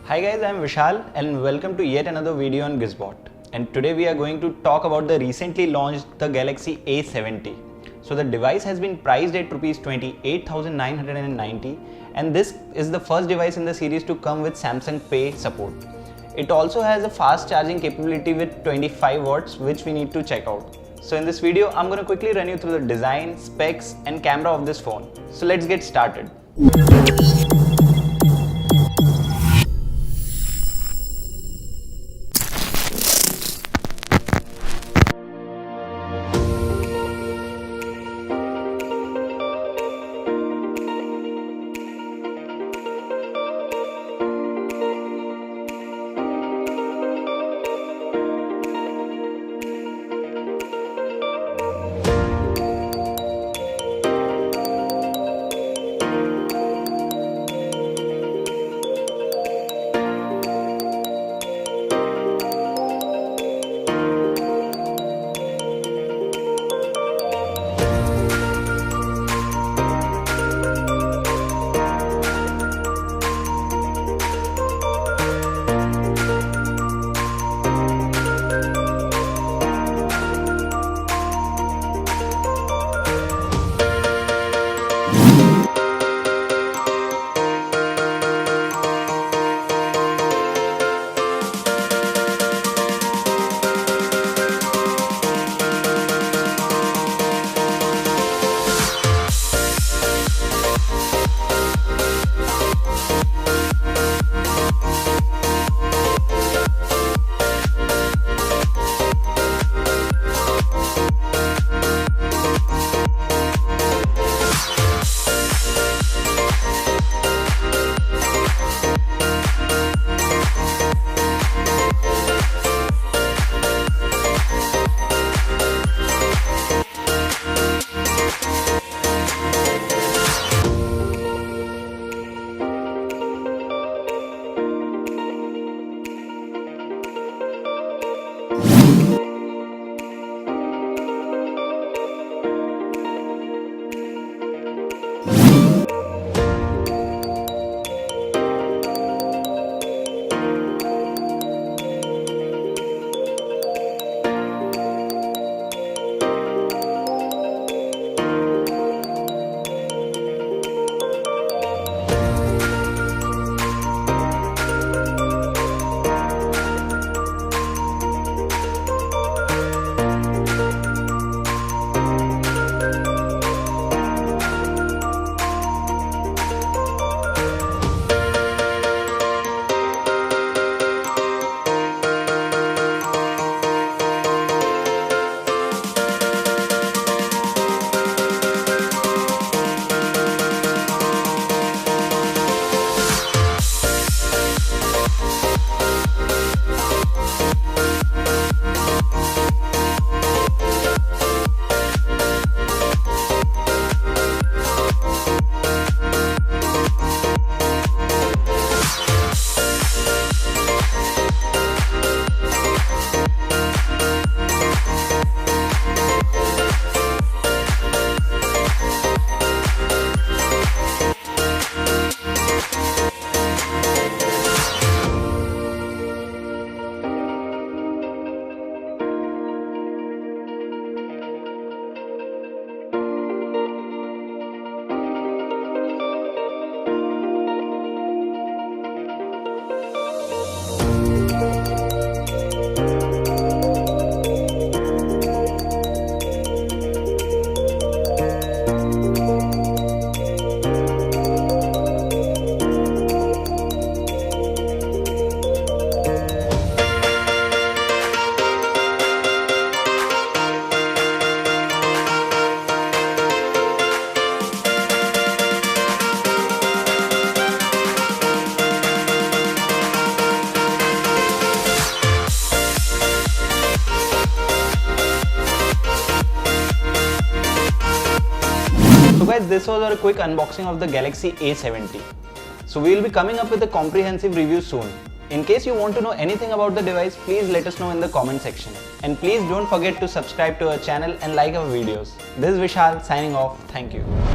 Hi guys, I am Vishal and welcome to yet another video on Gizbot. And today we are going to talk about the recently launched the Galaxy A70. So the device has been priced at Rs 28,990 and this is the first device in the series to come with Samsung Pay support. It also has a fast charging capability with 25 watts which we need to check out. So in this video, I'm going to quickly run you through the design, specs and camera of this phone. So let's get started. So guys, this was our quick unboxing of the Galaxy A70. So we will be coming up with a comprehensive review soon. In case you want to know anything about the device, please let us know in the comment section. And please don't forget to subscribe to our channel and like our videos. This is Vishal signing off. Thank you.